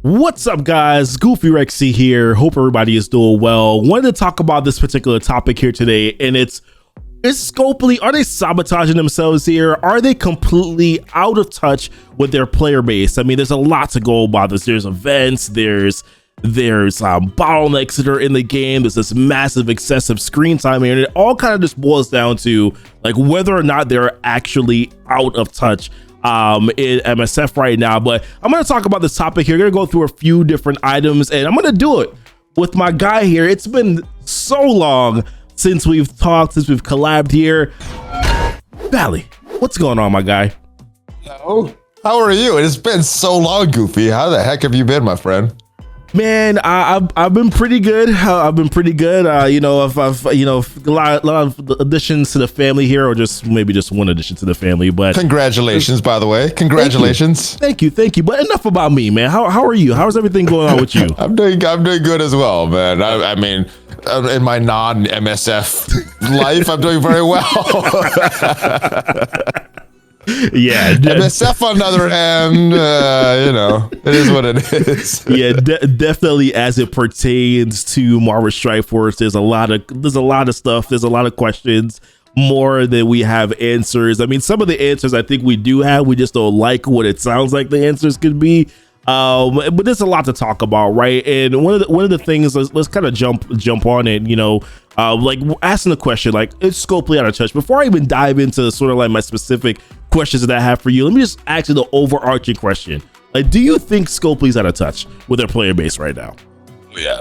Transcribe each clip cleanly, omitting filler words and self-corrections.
What's up, guys? Goofy Rexy here. Hope everybody is doing well. Wanted to talk about this particular topic here today, and is Scopely, are they sabotaging themselves here? Are they completely out of touch with their player base? I mean, there's a lot to go about this. There's events, there's bottlenecks that are in the game. There's this massive excessive screen time here, and it all kind of just boils down to like whether or not they're actually out of touch in MSF right now. But I'm going to talk about this topic here. Going to go through a few different items, and I'm going to do it with my guy here. It's been so long since we've talked, since we've collabed here. Valley, what's going on, my guy? Hello. How are you? It's been so long, Goofy. How the heck have you been, my friend? Man, I've been pretty good. I've been pretty good. I've a lot of additions to the family here, or maybe just one addition to the family. But congratulations, by the way. Congratulations. Thank you. But enough about me, man. How are you? How's everything going on with you? I'm doing good as well, man. I mean, in my non-MSF life, I'm doing very well. Yeah, MSF on the other hand, it is what it is. Yeah, definitely. As it pertains to Marvel Strike Force, there's a lot of stuff. There's a lot of questions, more than we have answers. I mean, some of the answers I think we do have. We just don't like what it sounds like the answers could be. But there's a lot to talk about, right? And one of the things, let's kind of jump on it. Like asking the question, like, is Scopely out of touch? Before I even dive into sort of like my specific questions that I have for you, let me just ask you the overarching question. Like, do you think Scopely's out of touch with their player base right now?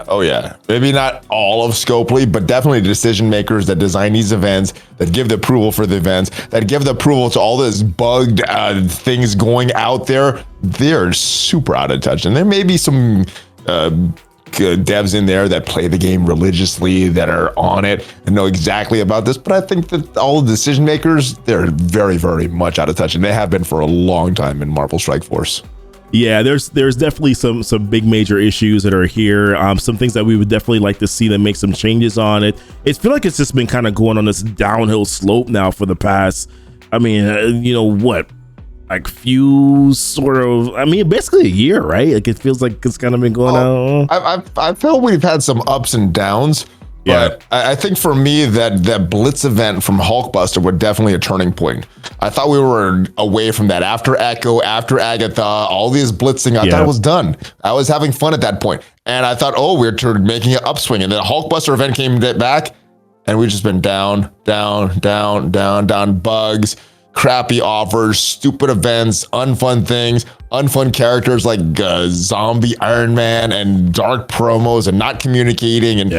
Oh yeah. Maybe not all of Scopely, but definitely decision makers that design these events, that give the approval for the events, that give the approval to all this bugged things going out there. They're super out of touch. And there may be some devs in there that play the game religiously, that are on it and know exactly about this. But I think that all the decision makers, they're very, very much out of touch, and they have been for a long time in Marvel Strike Force. Yeah, there's definitely some big major issues that are here. Some things that we would definitely like to see them make some changes on it. It feels like it's just been kind of going on this downhill slope now for the past, basically a year, right? Like, it feels like it's kind of been going on. I feel we've had some ups and downs. But yeah. I think for me that Blitz event from Hulkbuster was definitely a turning point. I thought we were away from that after Echo, after Agatha, all these blitzing. I thought it was done. I was having fun at that point. And I thought, we're making an upswing. And then the Hulkbuster event came back, and we've just been down, bugs, crappy offers, stupid events, unfun things, unfun characters like zombie Iron Man, and dark promos, and not communicating, and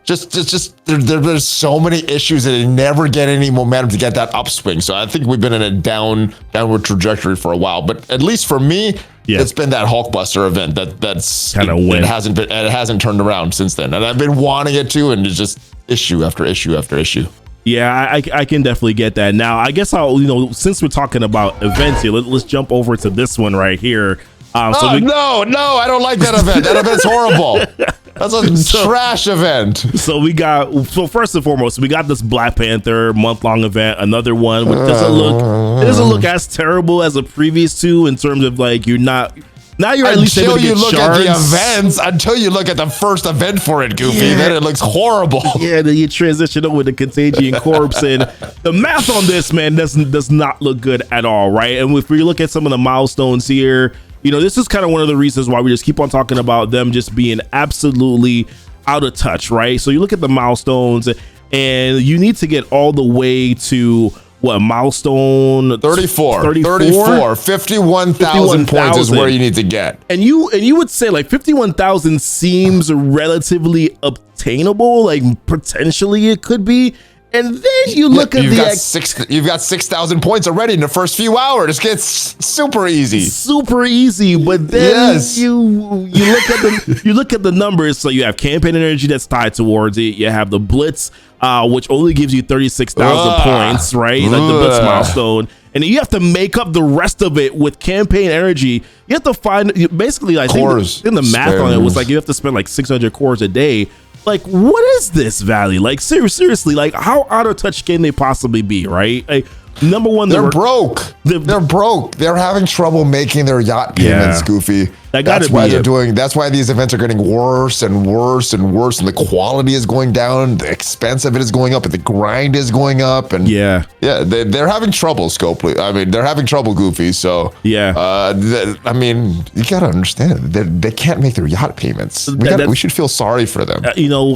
just there's so many issues that they never get any momentum to get that upswing. So I think we've been in a downward trajectory for a while. But at least for me, it's been that Hulkbuster event that's kind of it hasn't turned around since then, and I've been wanting it to, and it's just issue after issue after issue. Yeah, I can definitely get that. Now, I guess since we're talking about events here, let's jump over to this one right here. No, I don't like that event. That event's horrible. That's a trash event. So first and foremost, we got this Black Panther month-long event, another one which doesn't look as terrible as the previous two in terms of like now you're at least able to get shards. At the events, until you look at the first event for it, Goofy, then it looks horrible. Yeah, then you transition over to Contagion Corpse, and the math on this, man, does not look good at all, right? And if we look at some of the milestones here, this is kind of one of the reasons why we just keep on talking about them just being absolutely out of touch, right? So you look at the milestones, and you need to get all the way to milestone 34, 51,000 points is where you need to get. And you would say like 51,000 seems relatively obtainable, like potentially it could be. And then you look at you've got 6,000 points already in the first few hours. It gets super easy. But then you look at the numbers. So you have campaign energy that's tied towards it. You have the Blitz, which only gives you 36,000 points, right? Like the Blitz milestone. And you have to make up the rest of it with campaign energy. You have to find basically, I think the math on it was like you have to spend like 600 cores a day. Like, what is this, Valley? Like, seriously, like, how out of touch can they possibly be, right? Like, number one, they're broke. They're broke. They're having trouble making their yacht payments, Goofy. That's why these events are getting worse and worse and worse, and the quality is going down, the expense of it is going up, and the grind is going up, and they're having trouble, Scopely. I mean, they're having trouble, Goofy. So I mean, you gotta understand, they can't make their yacht payments. We should feel sorry for them.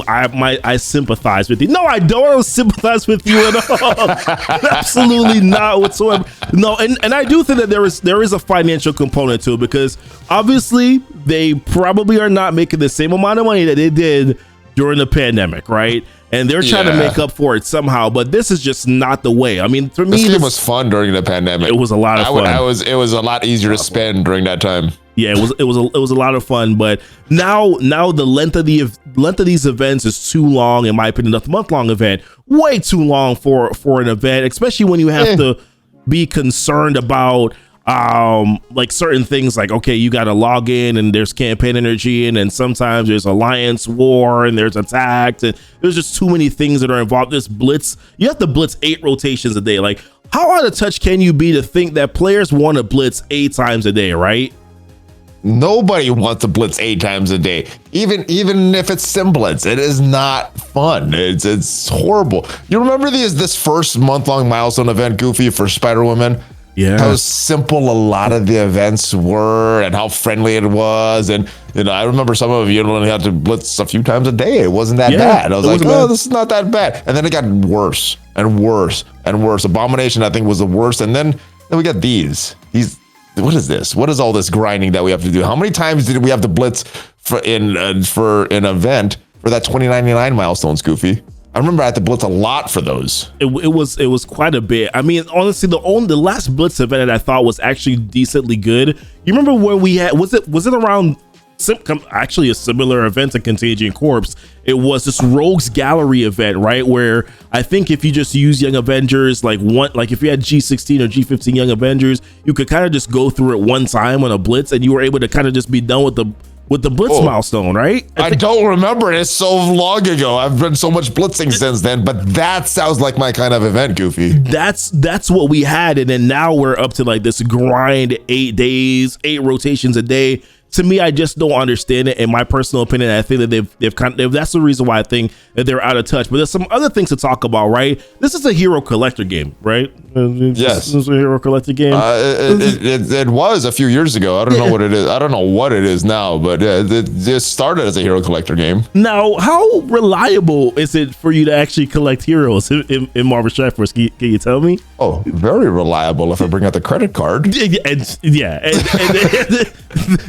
I sympathize with you. No, I don't sympathize with you at all. Absolutely not whatsoever. No, and I do think that there is a financial component to it, because obviously they probably are not making the same amount of money that they did during the pandemic, right? And they're trying to make up for it somehow, but this is just not the way. I mean, for me, this game was fun during the pandemic. It was a lot of fun. It was a lot easier to spend during that time. Yeah, it was a lot of fun, but now the length of these events is too long, in my opinion. The month-long event, way too long for an event, especially when you have to be concerned about like certain things, like, okay, you got to log in and there's campaign energy, and then sometimes there's alliance war and there's attacks, and there's just too many things that are involved. This blitz, you have to blitz 8 rotations a day. Like, how out of touch can you be to think that players want to blitz 8 times a day, right? Nobody wants to blitz 8 times a day, even if it's simblets. It is not fun. It's horrible. You remember this first month-long milestone event, Goofy, for Spider-Woman? Yeah, how simple a lot of the events were and how friendly it was. And, I remember some of you only had to blitz a few times a day. It wasn't that bad. I was like, this is not that bad. And then it got worse and worse and worse. Abomination, I think, was the worst. And then we got these. What is this? What is all this grinding that we have to do? How many times did we have to blitz for an event for that 2099 milestones, Goofy? I remember I had to blitz a lot for those. It was quite a bit. I mean, honestly, the last blitz event that I thought was actually decently good. You remember when we had, was it around actually a similar event to Contagion Corps? It was this Rogues Gallery event, right? Where I think if you just use Young Avengers, like if you had G16 or G15 Young Avengers, you could kind of just go through it one time on a blitz, and you were able to kind of just be done with the blitz milestone, right? I don't remember. It's so long ago. I've done so much blitzing since then, but that sounds like my kind of event, Goofy. That's what we had, and then now we're up to like this grind, 8 days, 8 rotations a day. To me, I just don't understand it. In my personal opinion, I think that that's the reason why I think that they're out of touch. But there's some other things to talk about, right? This is a hero collector game, right? Yes, this is a hero collector game. It was a few years ago. I don't know what it is. I don't know what it is now, but it started as a hero collector game. Now, how reliable is it for you to actually collect heroes in Marvel Strike Force? Can you tell me? Oh, very reliable if I bring out the credit card.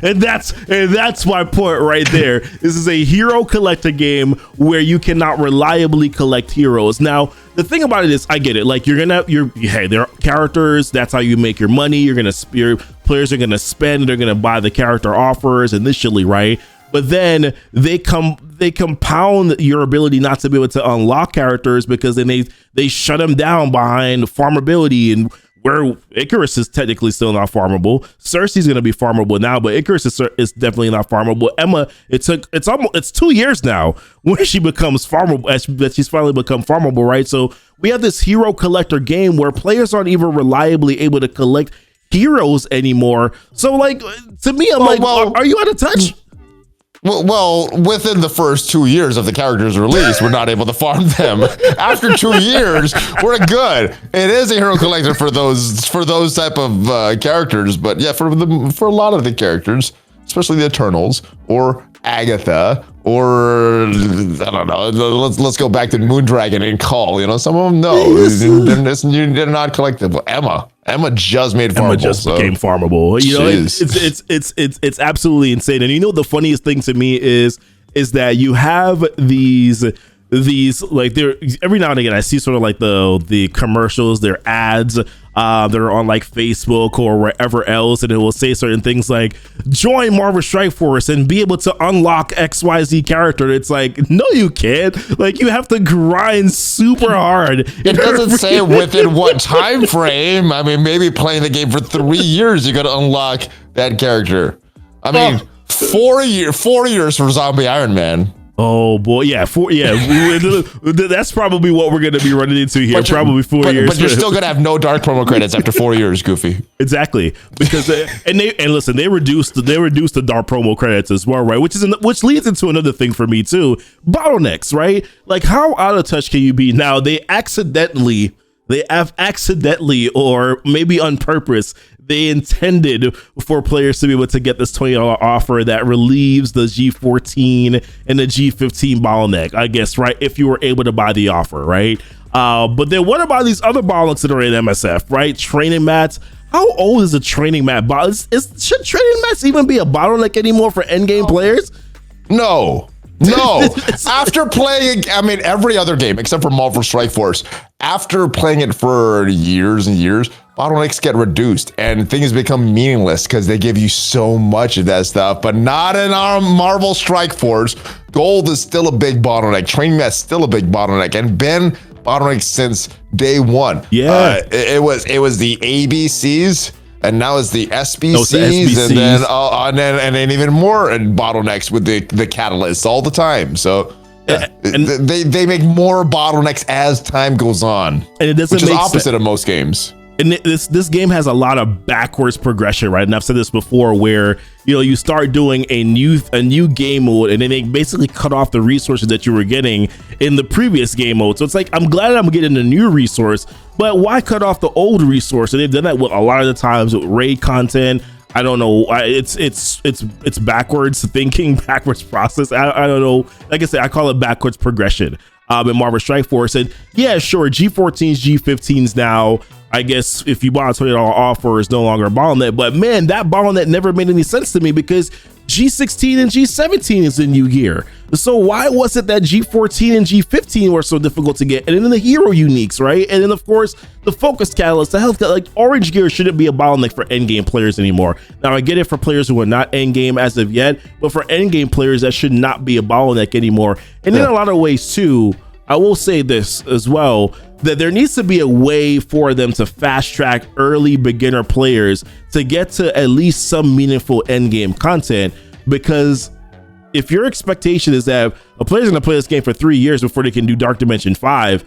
And that's my point right there. This is a hero collector game where you cannot reliably collect heroes. Now, the thing about it is, I get it. Like, there are characters. That's how you make your money. Players are gonna spend. They're gonna buy the character offers initially, right? But then they compound your ability not to be able to unlock characters, because then they shut them down behind farmability, and where Icarus is technically still not farmable. Cersei's going to be farmable now, but Icarus is definitely not farmable. Emma, it's 2 years now when she becomes farmable, that she's finally become farmable, right? So we have this hero collector game where players aren't even reliably able to collect heroes anymore. So, like, to me, I'm are you out of touch? Well, within the first 2 years of the character's release, we're not able to farm them. After 2 years, we're good. It is a hero collector for those type of characters, but yeah, for a lot of the characters, especially the Eternals or Agatha, or I don't know. Let's go back to Moondragon and Call. Some of them they're not collectible. Emma just made farmable. Emma just became farmable. It's absolutely insane. And the funniest thing to me is that you have these like, there every now and again I see sort of like the commercials, their ads that are on like Facebook or wherever else, and it will say certain things like, join Marvel Strike Force and be able to unlock XYZ character. It's like, no, you can't. Like, you have to grind super hard. It doesn't say within what time frame. I mean, maybe playing the game for 3 years you gotta unlock that character. I mean, 4 years for Zombie Iron Man. Oh boy, yeah, that's probably what we're going to be running into here. Probably 4 years, but you're still going to have no dark promo credits after 4 years, Goofy. Exactly, because and listen, they reduced the dark promo credits as well, right? Which leads into another thing for me too: bottlenecks, right? Like, how out of touch can you be? Now they have accidentally, or maybe on purpose, they intended for players to be able to get this $20 offer that relieves the G14 and the G15 bottleneck, I guess, right? If you were able to buy the offer, right? But then what about these other bottlenecks that are in MSF, right? Training mats. How old is a training mat? Should training mats even be a bottleneck anymore for endgame players? No. After playing, every other game except for Marvel Strike Force, after playing it for years and years, bottlenecks get reduced and things become meaningless because they give you so much of that stuff. But not in our Marvel Strike Force. Gold is still a big bottleneck. Training mat's still a big bottleneck, and been bottleneck since day one. Yeah, it was the ABCs. And now it's the SBCs, and then even more bottlenecks with the catalysts all the time. So they make more bottlenecks as time goes on, and it doesn't which is opposite of most games. And this game has a lot of backwards progression, right? And I've said this before, where you start doing a new game mode, and then they basically cut off the resources that you were getting in the previous game mode. So it's like, I'm glad I'm getting a new resource, but why cut off the old resource? And they've done that with a lot of the times with raid content. I don't know. It's backwards thinking, backwards process. I don't know. Like I said, I call it backwards progression in Marvel Strike Force. And yeah, sure, G14s, G15s now, I guess if you bought a $20 offer, is no longer a bottleneck. But man, that bottleneck never made any sense to me, because G16 and G17 is the new gear. So why was it that G14 and G15 were so difficult to get? And then the hero uniques, right? And then of course the focus catalyst, the health, like orange gear shouldn't be a bottleneck for endgame players anymore. Now I get it for players who are not endgame as of yet, but for endgame players, that should not be a bottleneck anymore. And in a lot of ways too, I will say this as well, that there needs to be a way for them to fast track early beginner players to get to at least some meaningful endgame content. Because if your expectation is that a player's going to play this game for 3 years before they can do Dark Dimension 5,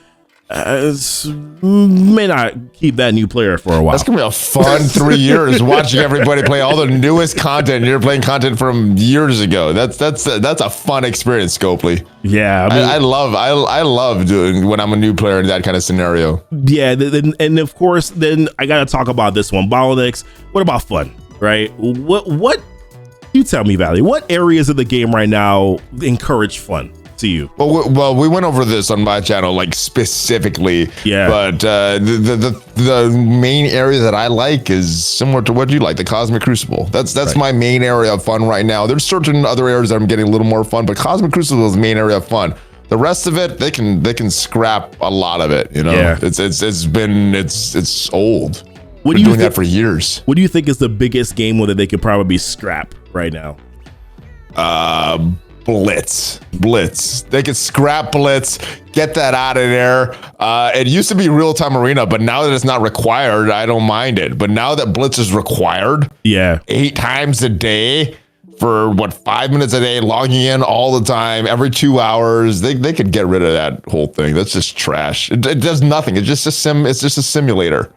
may not keep that new player for a while. That's gonna be a fun 3 years watching everybody play all the newest content. You're playing content from years ago. That's a fun experience, Scopely. Yeah, I love doing when I'm a new player in that kind of scenario. Yeah, and of course, then I gotta talk about this one, bottlenecks. What about fun, right? What you tell me, Valley? What areas of the game right now encourage fun to you? Well, we went over this on my channel, like specifically. Yeah. But the main area that I like is similar to what you like, the Cosmic Crucible. That's right. My main area of fun right now. There's certain other areas that I'm getting a little more fun, but Cosmic Crucible is the main area of fun. The rest of it, they can scrap a lot of it. Yeah. It's old. What We're do you doing think, that for years. What do you think is the biggest game mode that they could probably scrap right now? Blitz. They could scrap Blitz, get that out of there. It used to be real-time arena, but now that it's not required, I don't mind it. But now that Blitz is required, 8 times a day for 5 minutes a day, logging in all the time, every 2 hours, they could get rid of that whole thing. That's just trash. It does nothing. It's just a simulator.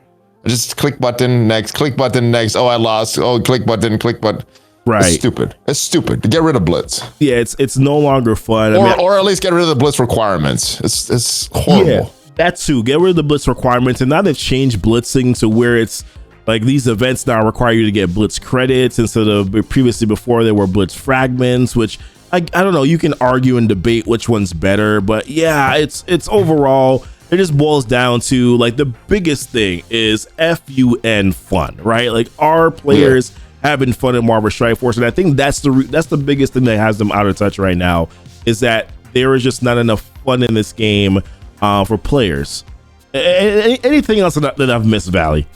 Just click button next, click button next. Oh, I lost. Oh, click button, click button. Right. It's stupid. Get rid of Blitz. Yeah, it's no longer fun. Or at least get rid of the Blitz requirements. It's horrible. Yeah, that too. Get rid of the Blitz requirements. And now they've changed blitzing to where it's like these events now require you to get Blitz credits instead of previously before there were Blitz fragments, which I don't know. You can argue and debate which one's better, but yeah, it's overall, it just boils down to like the biggest thing is FUN fun, right? Like our players having fun in Marvel Strike Force, and I think that's the biggest thing that has them out of touch right now, is that there is just not enough fun in this game for players. Anything else that I've missed, Valley?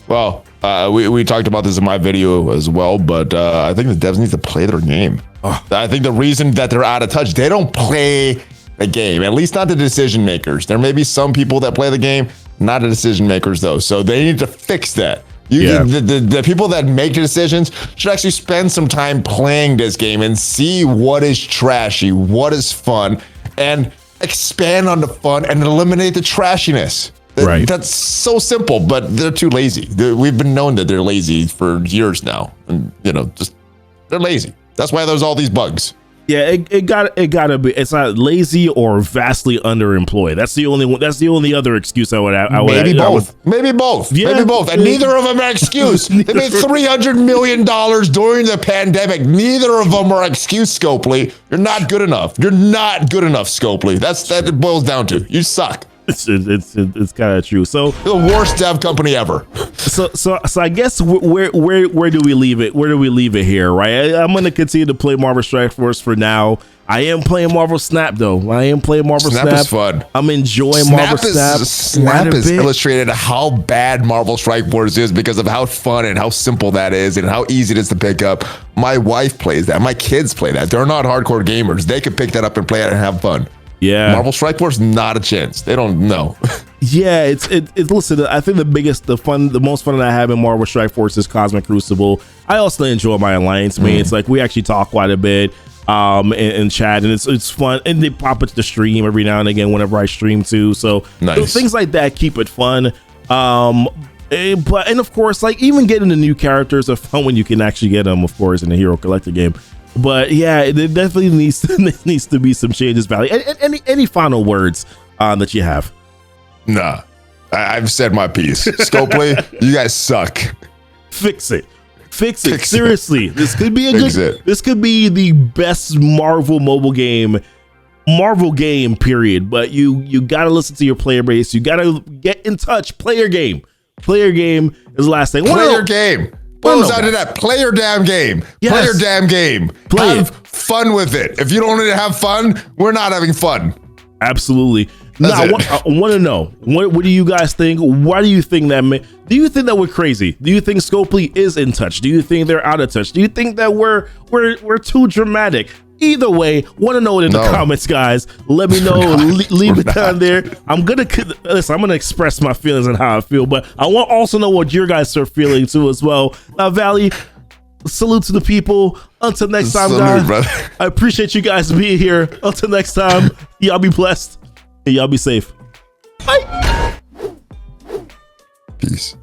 Well, we talked about this in my video as well, but I think the devs need to play their game. I think the reason that they're out of touch, they don't play the game, at least not the decision makers. There may be some people that play the game, not the decision makers though. So they need to fix that. The people that make the decisions should actually spend some time playing this game and see what is trashy, what is fun, and expand on the fun and eliminate the trashiness. Right. That's so simple, but they're too lazy. We've been known that they're lazy for years now, and they're lazy. That's why there's all these bugs. Yeah, it gotta be. It's not lazy or vastly underemployed. That's the only one. That's the only other excuse I would have. Maybe both. Maybe both. And neither of them are excuse. They made $300 million during the pandemic. Neither of them are excuse, Scopely. You're not good enough. You're not good enough, Scopely. That's it boils down to. You suck. It's kind of true. So the worst dev company ever. So I guess where do we leave it? Where do we leave it here? Right. I'm gonna continue to play Marvel Strike Force for now. I am playing Marvel Snap though. I am playing Marvel Snap. Snap is fun. I'm enjoying Marvel Snap. Snap has illustrated how bad Marvel Strike Force is because of how fun and how simple that is and how easy it is to pick up. My wife plays that. My kids play that. They're not hardcore gamers. They can pick that up and play it and have fun. Yeah, Marvel Strike Force, not a chance. They don't know. Yeah, it's listen, I think the most fun that I have in Marvel Strike Force is Cosmic Crucible. I also enjoy my alliance mates. Like we actually talk quite a bit in chat, and it's fun, and they pop into the stream every now and again whenever I stream too. So things like that keep it fun. And of course, like even getting the new characters are fun when you can actually get them, of course, in the Hero Collector game. But yeah, there definitely needs to be some changes, Valley. Any final words that you have? Nah, I've said my piece. Scopely, you guys suck. Fix it. Seriously, this could be this could be the best Marvel mobile game, period. But you gotta listen to your player base. You gotta get in touch. Player game is the last thing. Player game. What was out of that? Play your damn game. Yes. Play your damn game. Have fun with it. If you don't want to have fun, we're not having fun. Absolutely. I want to know, what do you guys think? Why do you think that? Do you think that we're crazy? Do you think Scopely is in touch? Do you think they're out of touch? Do you think that we're too dramatic? Either way, want to know it in the comments, guys. Let me know. Leave it down there. I'm gonna express my feelings and how I feel, but I want also know what your guys are feeling too as well. Valley, salute to the people. Until next time, guys. Brother. I appreciate you guys being here. Until next time, y'all be blessed and y'all be safe. Bye. Peace.